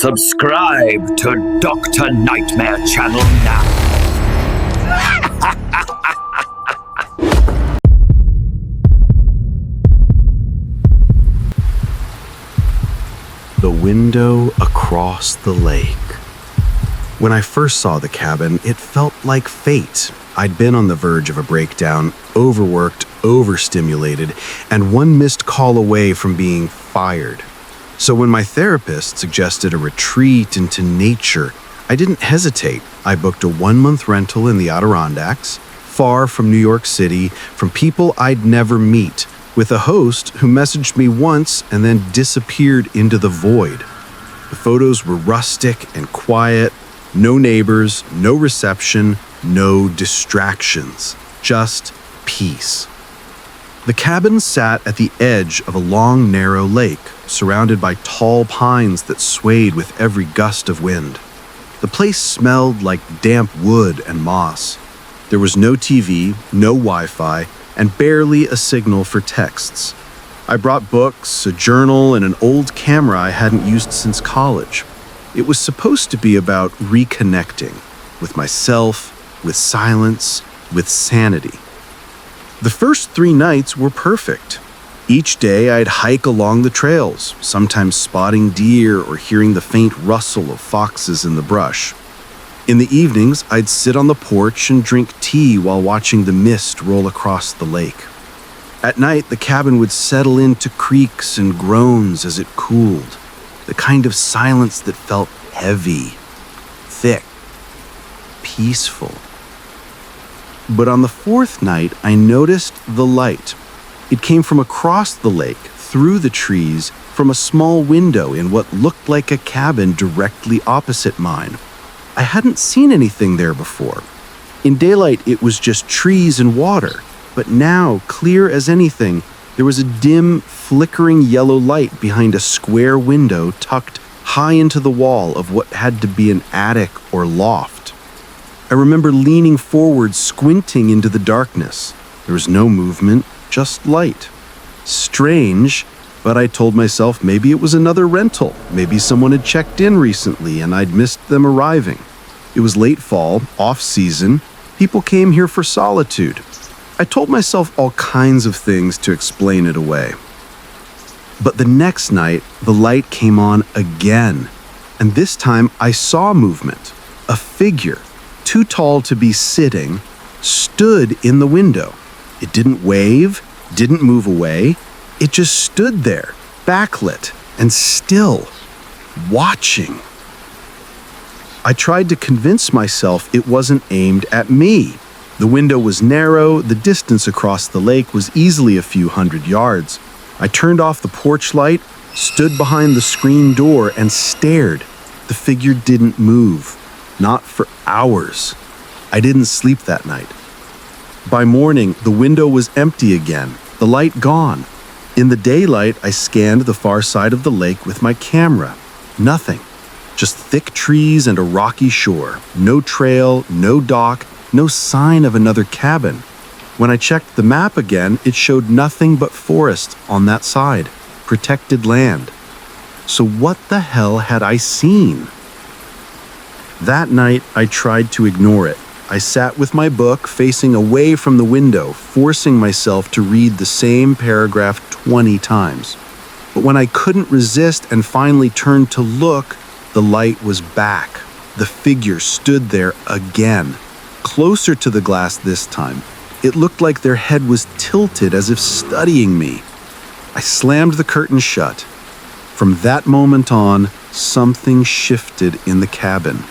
Subscribe to Dr. Nightmare Channel now. The window across the lake. When I first saw the cabin, it felt like fate. I'd been on the verge of a breakdown, overworked, overstimulated, and one missed call away from being fired. So when my therapist suggested a retreat into nature, I didn't hesitate. I booked a 1-month rental in the Adirondacks, far from New York City, from people I'd never meet, with a host who messaged me once and then disappeared into the void. The photos were rustic and quiet, no neighbors, no reception, no distractions, just peace. The cabin sat at the edge of a long, narrow lake, surrounded by tall pines that swayed with every gust of wind. The place smelled like damp wood and moss. There was no TV, no Wi-Fi, and barely a signal for texts. I brought books, a journal, and an old camera I hadn't used since college. It was supposed to be about reconnecting with myself, with silence, with sanity. The first 3 nights were perfect. Each day I'd hike along the trails, sometimes spotting deer or hearing the faint rustle of foxes in the brush. In the evenings, I'd sit on the porch and drink tea while watching the mist roll across the lake. At night, the cabin would settle into creaks and groans as it cooled, the kind of silence that felt heavy, thick, peaceful. But on the 4th night, I noticed the light. It came from across the lake, through the trees, from a small window in what looked like a cabin directly opposite mine. I hadn't seen anything there before. In daylight, it was just trees and water, but now, clear as anything, there was a dim, flickering yellow light behind a square window tucked high into the wall of what had to be an attic or loft. I remember leaning forward, squinting into the darkness. There was no movement, just light. Strange, but I told myself maybe it was another rental. Maybe someone had checked in recently and I'd missed them arriving. It was late fall, off-season. People came here for solitude. I told myself all kinds of things to explain it away. But the next night, the light came on again. And this time I saw movement. A figure, too tall to be sitting, stood in the window. It didn't wave, didn't move away. It just stood there, backlit and still, watching. I tried to convince myself it wasn't aimed at me. The window was narrow, the distance across the lake was easily a few hundred yards. I turned off the porch light, stood behind the screen door, and stared. The figure didn't move, not for hours. I didn't sleep that night. By morning, the window was empty again, the light gone. In the daylight, I scanned the far side of the lake with my camera. Nothing. Just thick trees and a rocky shore. No trail, no dock, no sign of another cabin. When I checked the map again, it showed nothing but forest on that side. Protected land. So what the hell had I seen? That night, I tried to ignore it. I sat with my book facing away from the window, forcing myself to read the same paragraph 20 times. But when I couldn't resist and finally turned to look, the light was back. The figure stood there again, closer to the glass this time. It looked like their head was tilted as if studying me. I slammed the curtain shut. From that moment on, something shifted in the cabin.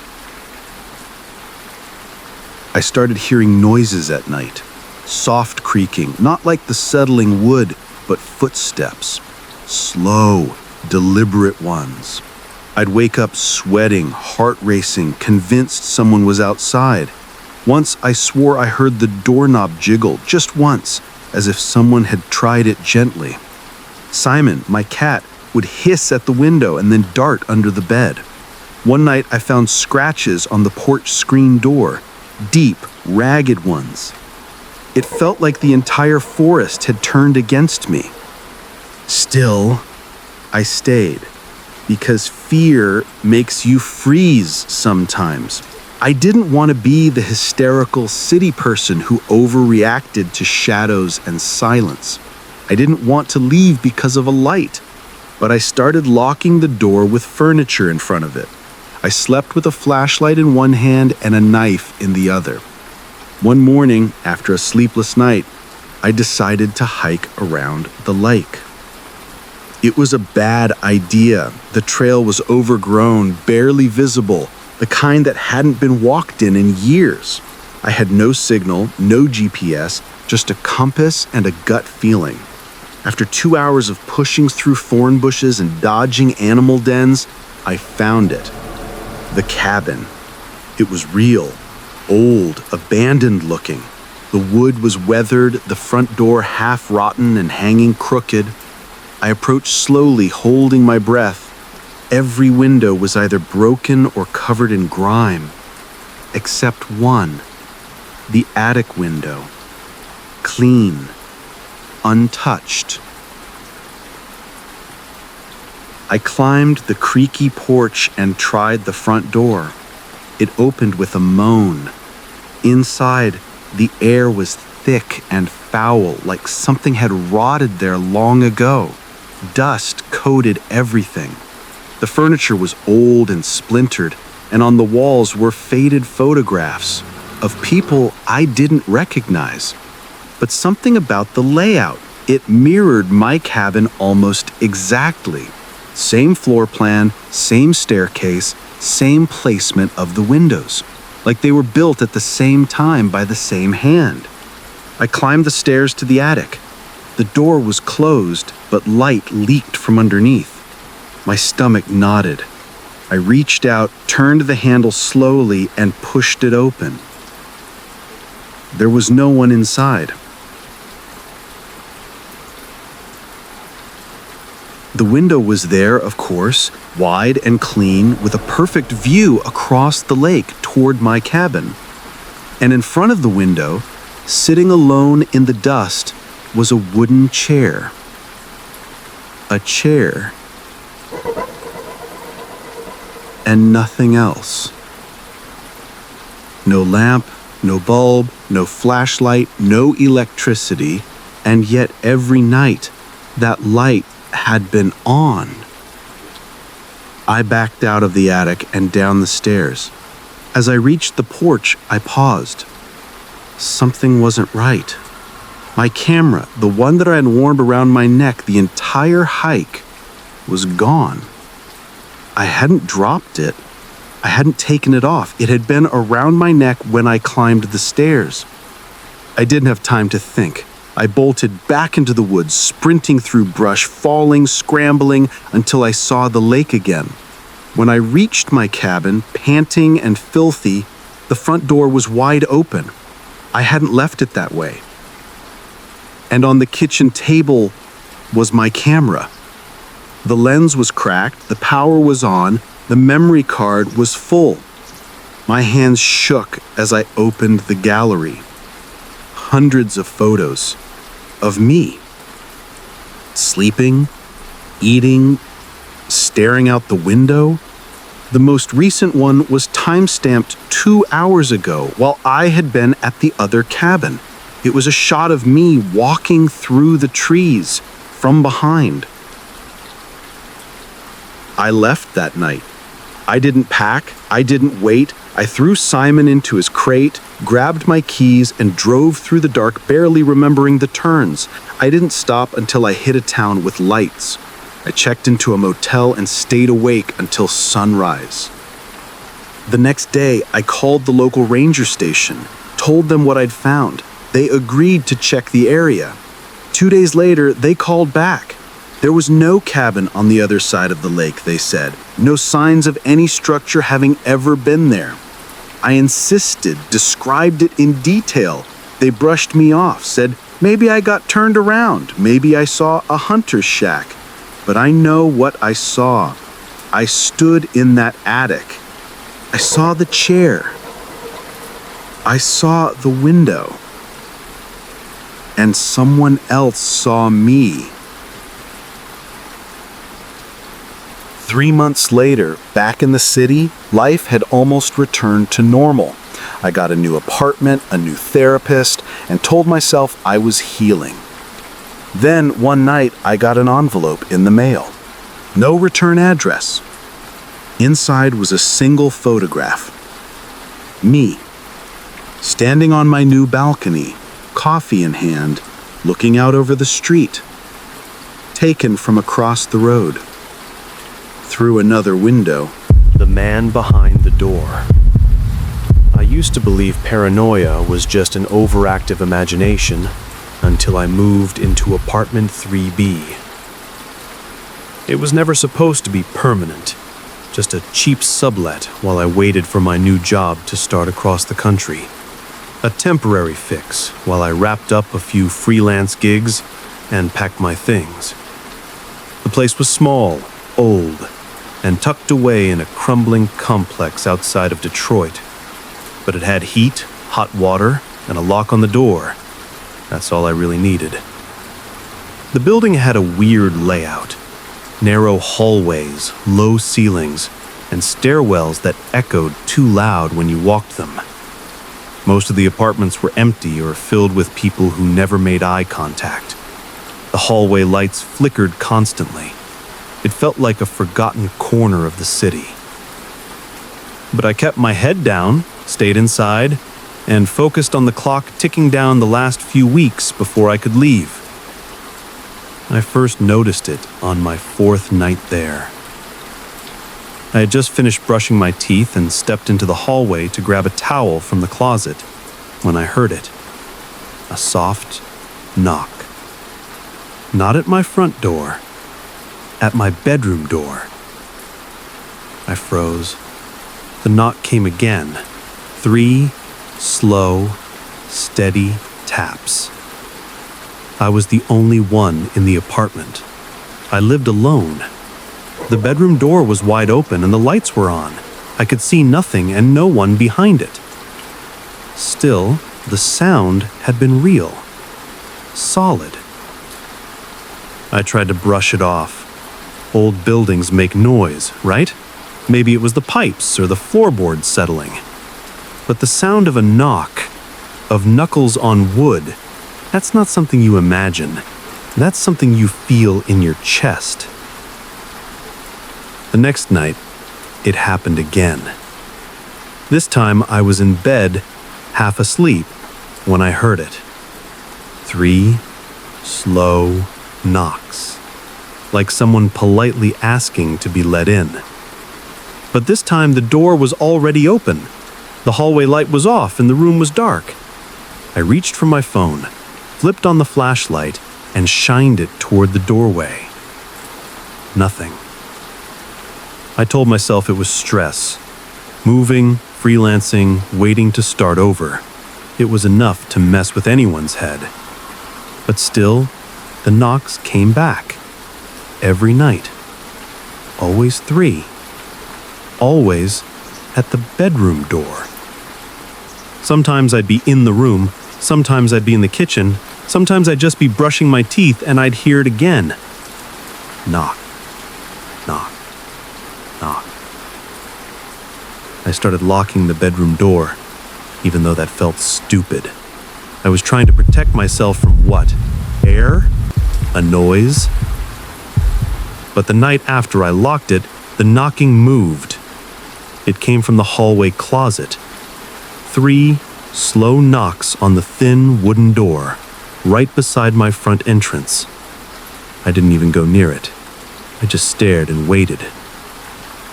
I started hearing noises at night. Soft creaking, not like the settling wood, but footsteps. Slow, deliberate ones. I'd wake up sweating, heart racing, convinced someone was outside. Once I swore I heard the doorknob jiggle, just once, as if someone had tried it gently. Simon, my cat, would hiss at the window and then dart under the bed. One night I found scratches on the porch screen door. Deep, ragged ones. It felt like the entire forest had turned against me. Still, I stayed. because fear makes you freeze sometimes. I didn't want to be the hysterical city person who overreacted to shadows and silence. I didn't want to leave because of a light, but I started locking the door with furniture in front of it. I slept with a flashlight in one hand and a knife in the other. One morning, after a sleepless night, I decided to hike around the lake. It was a bad idea. The trail was overgrown, barely visible, the kind that hadn't been walked in years. I had no signal, no GPS, just a compass and a gut feeling. After 2 hours of pushing through thorn bushes and dodging animal dens, I found it. The cabin. It was real, old, abandoned looking. The wood was weathered, the front door half rotten and hanging crooked. I approached slowly, holding my breath. Every window was either broken or covered in grime, except one, the attic window, clean, untouched. I climbed the creaky porch and tried the front door. It opened with a moan. Inside, the air was thick and foul, like something had rotted there long ago. Dust coated everything. The furniture was old and splintered, and on the walls were faded photographs of people I didn't recognize. But something about the layout, it mirrored my cabin almost exactly. Same floor plan, same staircase, same placement of the windows, like they were built at the same time by the same hand. I climbed the stairs to the attic. The door was closed, but light leaked from underneath. My stomach knotted. I reached out, turned the handle slowly, and pushed it open. There was no one inside. The window was there, of course, wide and clean, with a perfect view across the lake toward my cabin. And in front of the window, sitting alone in the dust, was a wooden chair. A chair. And nothing else. No lamp, no bulb, no flashlight, no electricity, and yet every night that light had been on. I backed out of the attic and down the stairs. As I reached the porch, I paused. Something wasn't right. My camera, the one that I had worn around my neck the entire hike, was gone. I hadn't dropped it. I hadn't taken it off. It had been around my neck when I climbed the stairs. I didn't have time to think. I bolted back into the woods, sprinting through brush, falling, scrambling, until I saw the lake again. When I reached my cabin, panting and filthy, the front door was wide open. I hadn't left it that way. And on the kitchen table was my camera. The lens was cracked, the power was on, the memory card was full. My hands shook as I opened the gallery. Hundreds of photos of me. Sleeping, eating, staring out the window. The most recent one was time-stamped 2 hours ago while I had been at the other cabin. It was a shot of me walking through the trees from behind. I left that night. I didn't pack, I didn't wait. I threw Simon into his crate, grabbed my keys, and drove through the dark, barely remembering the turns. I didn't stop until I hit a town with lights. I checked into a motel and stayed awake until sunrise. The next day, I called the local ranger station, told them what I'd found. They agreed to check the area. 2 days later, they called back. There was no cabin on the other side of the lake, they said. No signs of any structure having ever been there. I insisted, described it in detail. They brushed me off, said maybe I got turned around, maybe I saw a hunter's shack. But I know what I saw. I stood in that attic. I saw the chair. I saw the window. And someone else saw me. 3 months later, back in the city, life had almost returned to normal. I got a new apartment, a new therapist, and told myself I was healing. Then, one night, I got an envelope in the mail. No return address. Inside was a single photograph. Me, standing on my new balcony, coffee in hand, looking out over the street. Taken from across the road. Through another window. The man behind the door. I used to believe paranoia was just an overactive imagination until I moved into apartment 3B. It was never supposed to be permanent, just a cheap sublet while I waited for my new job to start across the country. A temporary fix while I wrapped up a few freelance gigs and packed my things. The place was small, old, and tucked away in a crumbling complex outside of Detroit. But it had heat, hot water, and a lock on the door. That's all I really needed. The building had a weird layout. Narrow hallways, low ceilings, and stairwells that echoed too loud when you walked them. Most of the apartments were empty or filled with people who never made eye contact. The hallway lights flickered constantly. It felt like a forgotten corner of the city. But I kept my head down, stayed inside, and focused on the clock ticking down the last few weeks before I could leave. I first noticed it on my 4th night there. I had just finished brushing my teeth and stepped into the hallway to grab a towel from the closet when I heard it. A soft knock. Not at my front door, at my bedroom door. I froze. The knock came again. 3 slow, steady taps. I was the only one in the apartment. I lived alone. The bedroom door was wide open and the lights were on. I could see nothing and no one behind it. Still, the sound had been real. Solid. I tried to brush it off. Old buildings make noise, right? Maybe it was the pipes or the floorboards settling. But the sound of a knock, of knuckles on wood, that's not something you imagine. That's something you feel in your chest. The next night, it happened again. This time I was in bed, half asleep, when I heard it. 3 slow knocks, like someone politely asking to be let in. But this time the door was already open. The hallway light was off and the room was dark. I reached for my phone, flipped on the flashlight, and shined it toward the doorway. Nothing. I told myself it was stress. Moving, freelancing, waiting to start over. It was enough to mess with anyone's head. But still, the knocks came back. Every night. Always 3. Always at the bedroom door. Sometimes I'd be in the room, sometimes I'd be in the kitchen, sometimes I'd just be brushing my teeth and I'd hear it again. Knock, knock, knock. I started locking the bedroom door, even though that felt stupid. I was trying to protect myself from what? Air? A noise? But the night after I locked it, the knocking moved. It came from the hallway closet. 3 slow knocks on the thin wooden door, right beside my front entrance. I didn't even go near it. I just stared and waited.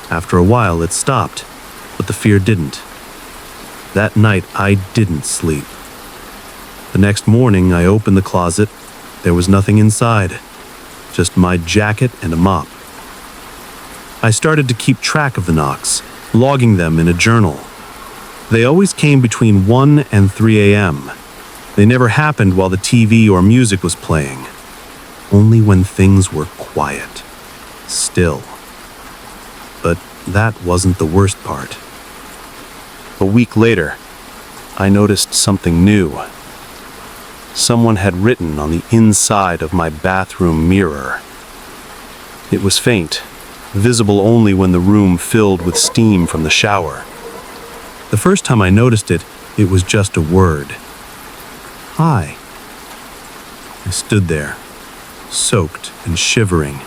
After a while, it stopped, but the fear didn't. That night, I didn't sleep. The next morning, I opened the closet. There was nothing inside, just my jacket and a mop. I started to keep track of the knocks, logging them in a journal. They always came between 1 and 3 a.m. They never happened while the TV or music was playing. Only when things were quiet. Still. But that wasn't the worst part. A week later, I noticed something new. Someone had written on the inside of my bathroom mirror. It was faint, visible only when the room filled with steam from the shower. The first time I noticed it, it was just a word. Hi. I stood there, soaked and shivering,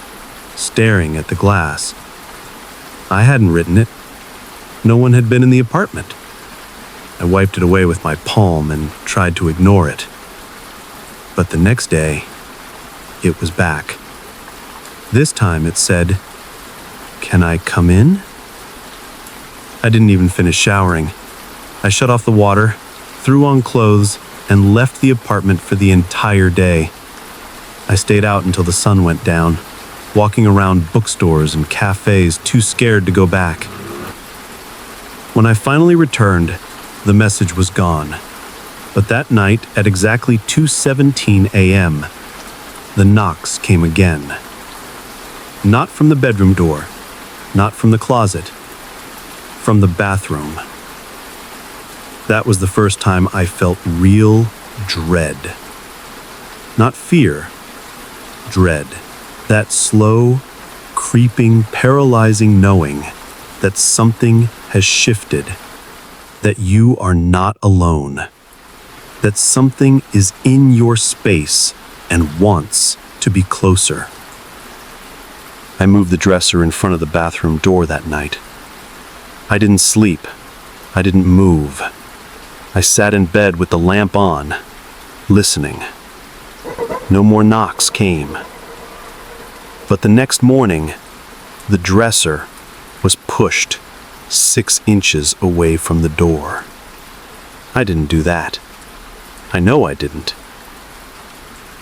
staring at the glass. I hadn't written it. No one had been in the apartment. I wiped it away with my palm and tried to ignore it. But the next day, it was back. This time it said, "Can I come in?" I didn't even finish showering. I shut off the water, threw on clothes, and left the apartment for the entire day. I stayed out until the sun went down, walking around bookstores and cafes, too scared to go back. When I finally returned, the message was gone. But that night, at exactly 2:17 a.m., the knocks came again. Not from the bedroom door, not from the closet, from the bathroom. That was the first time I felt real dread. Not fear, dread. That slow, creeping, paralyzing knowing that something has shifted, that you are not alone, that something is in your space and wants to be closer. I moved the dresser in front of the bathroom door that night. I didn't sleep. I didn't move. I sat in bed with the lamp on, listening. No more knocks came. But the next morning, the dresser was pushed 6 inches away from the door. I didn't do that. I know I didn't.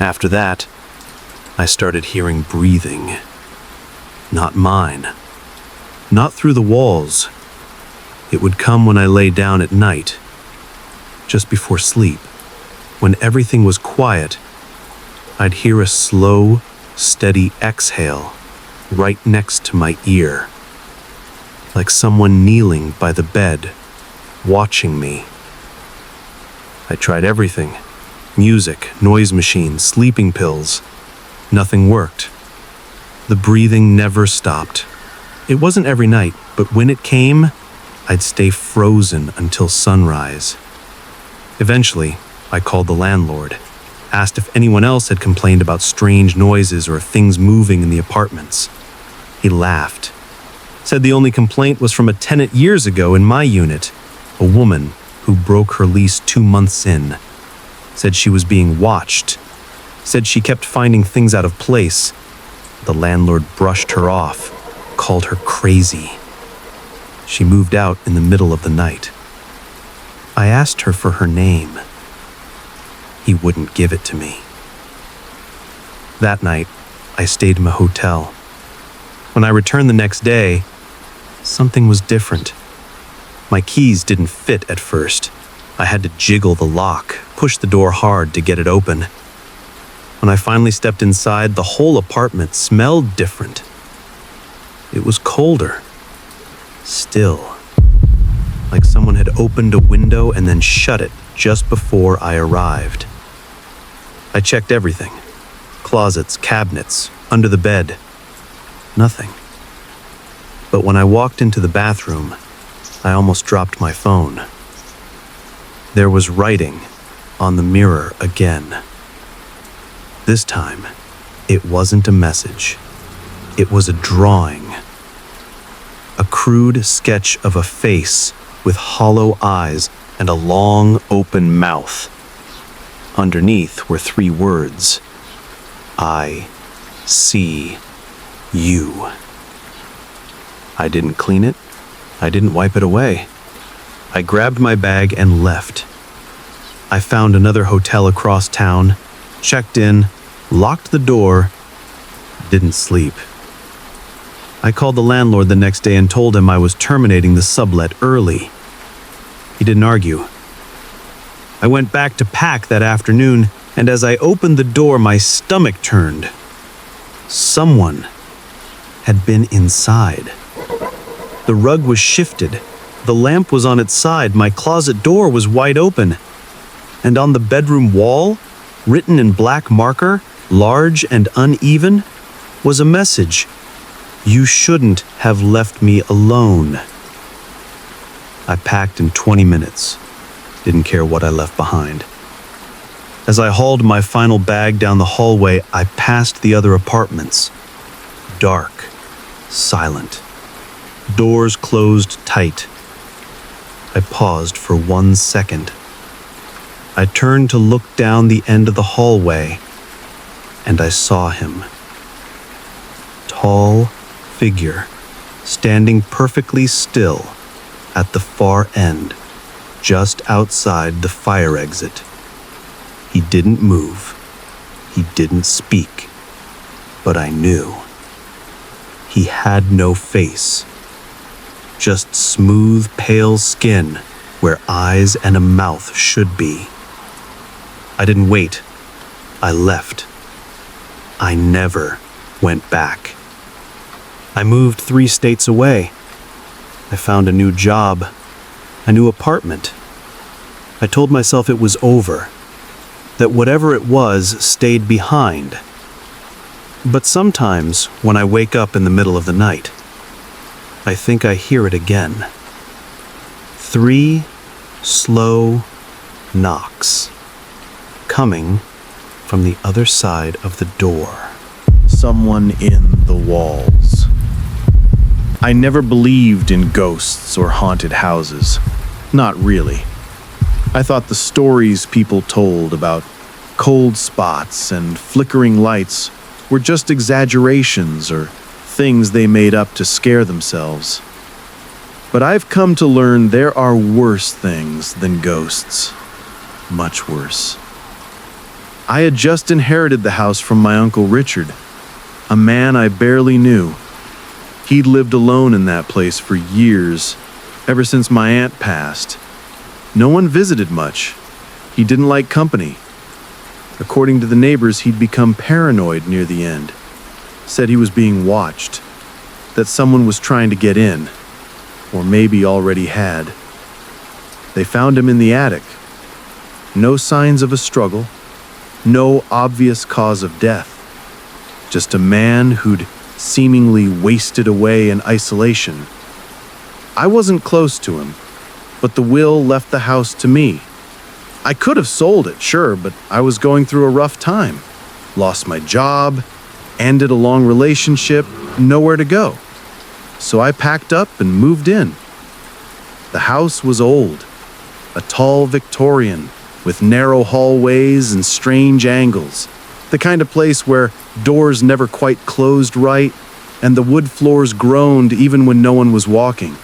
After that, I started hearing breathing. Not mine. Not through the walls. It would come when I lay down at night, just before sleep. When everything was quiet, I'd hear a slow, steady exhale right next to my ear, like someone kneeling by the bed, watching me. I tried everything: music, noise machines, sleeping pills. Nothing worked. The breathing never stopped. It wasn't every night, but when it came, I'd stay frozen until sunrise. Eventually, I called the landlord, asked if anyone else had complained about strange noises or things moving in the apartments. He laughed, said the only complaint was from a tenant years ago in my unit, a woman who broke her lease 2 months in, said she was being watched, said she kept finding things out of place. The landlord brushed her off, called her crazy. She moved out in the middle of the night. I asked her for her name. He wouldn't give it to me. That night, I stayed in a hotel. When I returned the next day, something was different. My keys didn't fit at first. I had to jiggle the lock, push the door hard to get it open. When I finally stepped inside, the whole apartment smelled different. It was colder. Still. Like someone had opened a window and then shut it just before I arrived. I checked everything. Closets, cabinets, under the bed. Nothing. But when I walked into the bathroom, I almost dropped my phone. There was writing on the mirror again. This time, it wasn't a message. It was a drawing. A crude sketch of a face with hollow eyes and a long, open mouth. Underneath were 3 words: I see you. I didn't clean it. I didn't wipe it away. I grabbed my bag and left. I found another hotel across town, checked in, locked the door, didn't sleep. I called the landlord the next day and told him I was terminating the sublet early. He didn't argue. I went back to pack that afternoon, and as I opened the door, my stomach turned. Someone had been inside. The rug was shifted. The lamp was on its side. My closet door was wide open. And on the bedroom wall, written in black marker, large and uneven, was a message. You shouldn't have left me alone. I packed in 20 minutes. Didn't care what I left behind. As I hauled my final bag down the hallway, I passed the other apartments. Dark, silent. Doors closed tight. I paused for 1 second. I turned to look down the end of the hallway, and I saw him. Tall figure, standing perfectly still at the far end, just outside the fire exit. He didn't move. He didn't speak. But I knew. He had no face. Just smooth, pale skin where eyes and a mouth should be. I didn't wait. I left. I never went back. I moved 3 states away. I found a new job, a new apartment. I told myself it was over, that whatever it was stayed behind. But sometimes, when I wake up in the middle of the night, I think I hear it again. 3 slow knocks, coming from the other side of the door. Someone in the walls. I never believed in ghosts or haunted houses. Not really. I thought the stories people told about cold spots and flickering lights were just exaggerations or things they made up to scare themselves. But I've come to learn there are worse things than ghosts. Much worse. I had just inherited the house from my Uncle Richard, a man I barely knew. He'd lived alone in that place for years, ever since my aunt passed. No one visited much. He didn't like company. According to the neighbors, he'd become paranoid near the end. Said he was being watched, that someone was trying to get in, or maybe already had. They found him in the attic. No signs of a struggle, no obvious cause of death. Just a man who'd seemingly wasted away in isolation. I wasn't close to him, but the will left the house to me. I could have sold it, sure, but I was going through a rough time. Lost my job, ended a long relationship, nowhere to go. So I packed up and moved in. The house was old, a tall Victorian with narrow hallways and strange angles, the kind of place where doors never quite closed right and the wood floors groaned even when no one was walking.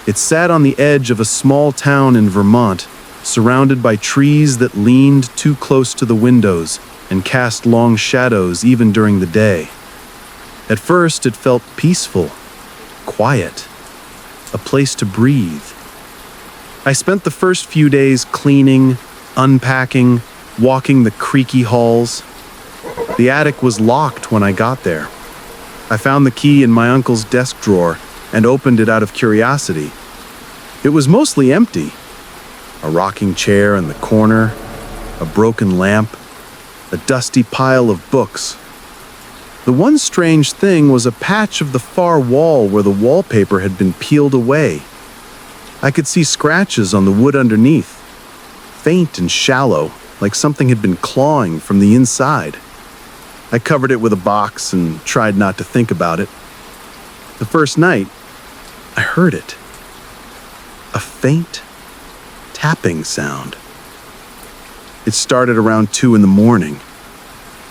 It sat on the edge of a small town in Vermont, surrounded by trees that leaned too close to the windows and cast long shadows even during the day. At first, it felt peaceful, quiet, a place to breathe. I spent the first few days cleaning, unpacking, walking the creaky halls. The attic was locked when I got there. I found the key in my uncle's desk drawer and opened it out of curiosity. It was mostly empty. A rocking chair in the corner, a broken lamp, a dusty pile of books. The one strange thing was a patch of the far wall where the wallpaper had been peeled away. I could see scratches on the wood underneath, faint and shallow, like something had been clawing from the inside. I covered it with a box and tried not to think about it. The first night, I heard it. A faint tapping sound. It started around 2 a.m.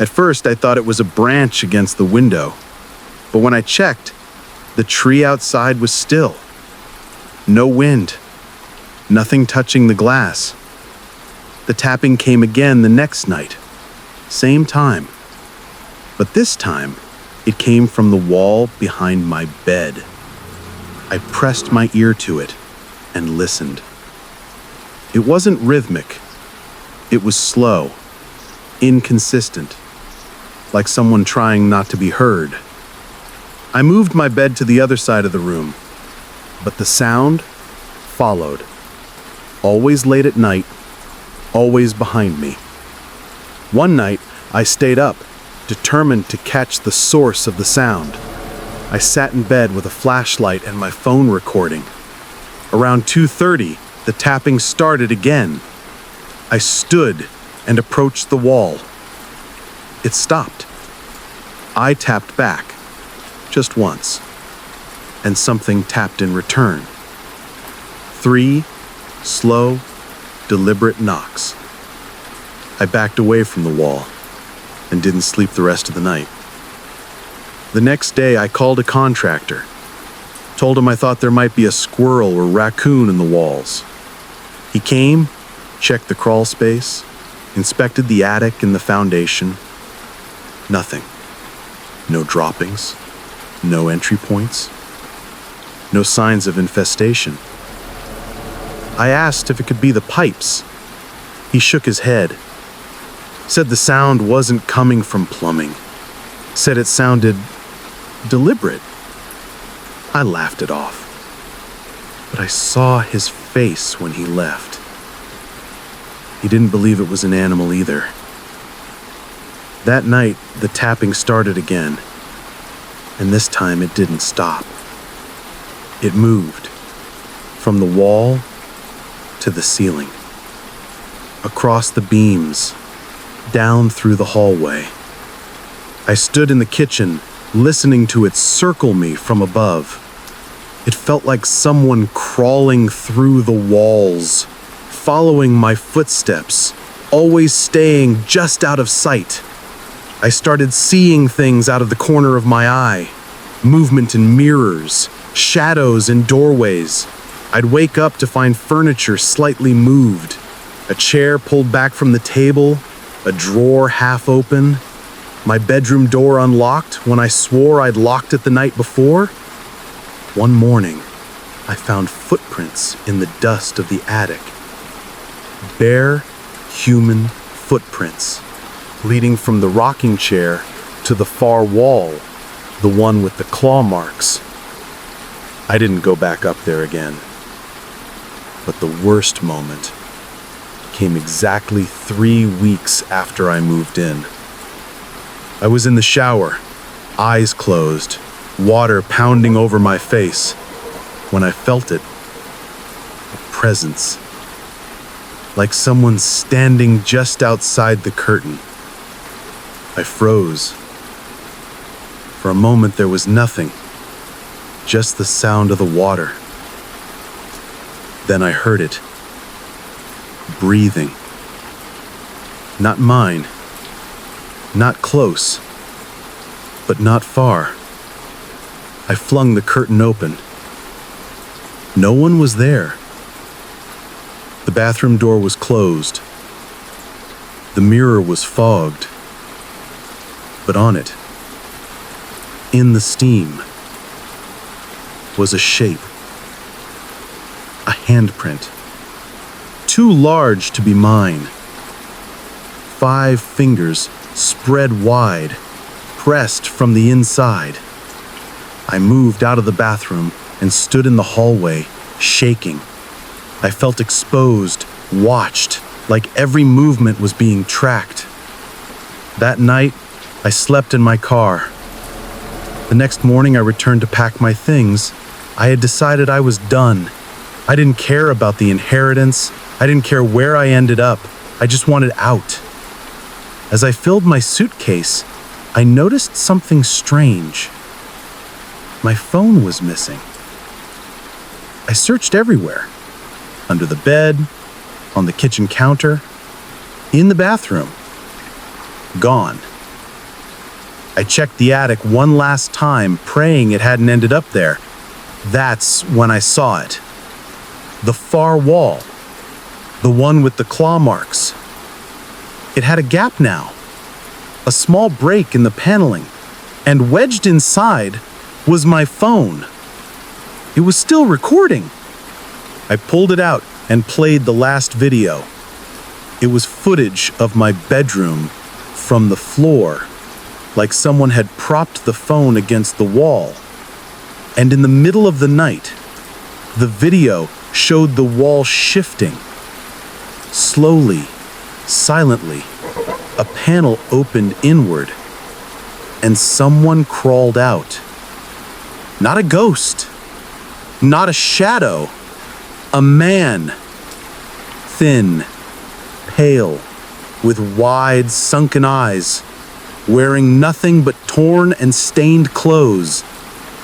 At first, I thought it was a branch against the window, but when I checked, the tree outside was still. No wind, nothing touching the glass. The tapping came again the next night, same time. But this time, it came from the wall behind my bed. I pressed my ear to it and listened. It wasn't rhythmic. It was slow, inconsistent, like someone trying not to be heard. I moved my bed to the other side of the room, but the sound followed. Always late at night, always behind me. One night, I stayed up, determined to catch the source of the sound. I sat in bed with a flashlight and my phone recording. Around 2:30, the tapping started again. I stood and approached the wall. It stopped. I tapped back, just once, and something tapped in return. 3 slow, deliberate knocks. I backed away from the wall and didn't sleep the rest of the night. The next day, I called a contractor. Told him I thought there might be a squirrel or raccoon in the walls. He came, checked the crawl space, inspected the attic and the foundation. Nothing. No droppings, no entry points, no signs of infestation. I asked if it could be the pipes. He shook his head, said the sound wasn't coming from plumbing, said it sounded deliberate. I laughed it off, but I saw his face when he left. He didn't believe it was an animal either. That night, the tapping started again, and this time it didn't stop. It moved from the wall to the ceiling, across the beams, down through the hallway. I stood in the kitchen, listening to it circle me from above. It felt like someone crawling through the walls, following my footsteps, always staying just out of sight. I started seeing things out of the corner of my eye, movement in mirrors, shadows in doorways. I'd wake up to find furniture slightly moved, a chair pulled back from the table, a drawer half open, my bedroom door unlocked when I swore I'd locked it the night before. One morning, I found footprints in the dust of the attic. Bare, human footprints, leading from the rocking chair to the far wall, the one with the claw marks. I didn't go back up there again. But the worst moment came exactly 3 weeks after I moved in. I was in the shower, eyes closed, water pounding over my face, when I felt it. A presence. Like someone standing just outside the curtain. I froze. For a moment there was nothing, just the sound of the water. Then I heard it. Breathing. Not mine. Not close. But not far. I flung the curtain open. No one was there. The bathroom door was closed. The mirror was fogged. But on it, in the steam, was a shape. A handprint. Too large to be mine. 5 fingers spread wide, pressed from the inside. I moved out of the bathroom and stood in the hallway, shaking. I felt exposed, watched, like every movement was being tracked. That night, I slept in my car. The next morning, I returned to pack my things. I had decided I was done. I didn't care about the inheritance. I didn't care where I ended up. I just wanted out. As I filled my suitcase, I noticed something strange. My phone was missing. I searched everywhere. Under the bed, on the kitchen counter, in the bathroom. Gone. I checked the attic one last time, praying it hadn't ended up there. That's when I saw it. The far wall. The one with the claw marks. It had a gap now. A small break in the paneling. And wedged inside was my phone. It was still recording. I pulled it out and played the last video. It was footage of my bedroom from the floor, like someone had propped the phone against the wall. And in the middle of the night, the video showed the wall shifting. Slowly, silently, a panel opened inward, and someone crawled out. Not a ghost. Not a shadow. A man. Thin, pale, with wide, sunken eyes, wearing nothing but torn and stained clothes.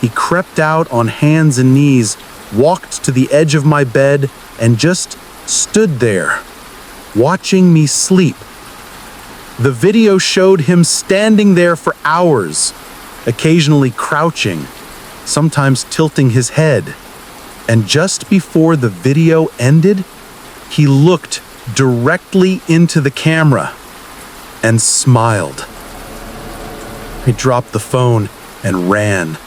He crept out on hands and knees, walked to the edge of my bed, and just stood there, watching me sleep. The video showed him standing there for hours, occasionally crouching, sometimes tilting his head. And just before the video ended, he looked directly into the camera and smiled. I dropped the phone and ran.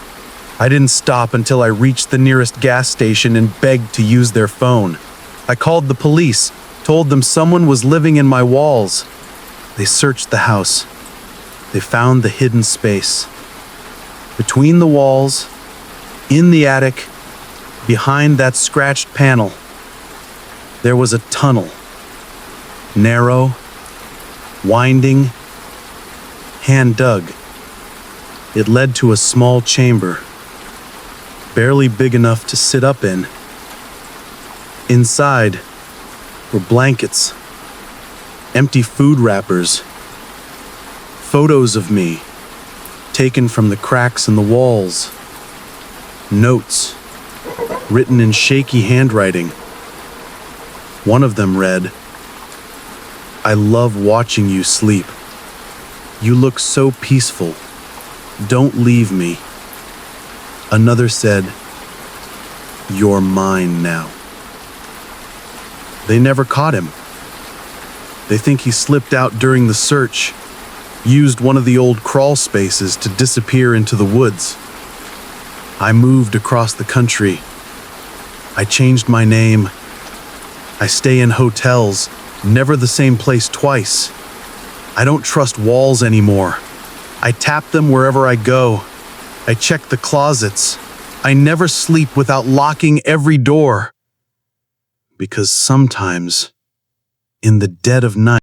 I didn't stop until I reached the nearest gas station and begged to use their phone. I called the police, told them someone was living in my walls. They searched the house. They found the hidden space. Between the walls, in the attic, behind that scratched panel, there was a tunnel. Narrow, winding, hand-dug. It led to a small chamber, barely big enough to sit up in. Inside were blankets, empty food wrappers, photos of me taken from the cracks in the walls, notes written in shaky handwriting. One of them read, "I love watching you sleep. You look so peaceful. Don't leave me." Another said, "You're mine now." They never caught him. They think he slipped out during the search, used one of the old crawl spaces to disappear into the woods. I moved across the country. I changed my name. I stay in hotels, never the same place twice. I don't trust walls anymore. I tap them wherever I go. I check the closets. I never sleep without locking every door. Because sometimes, in the dead of night,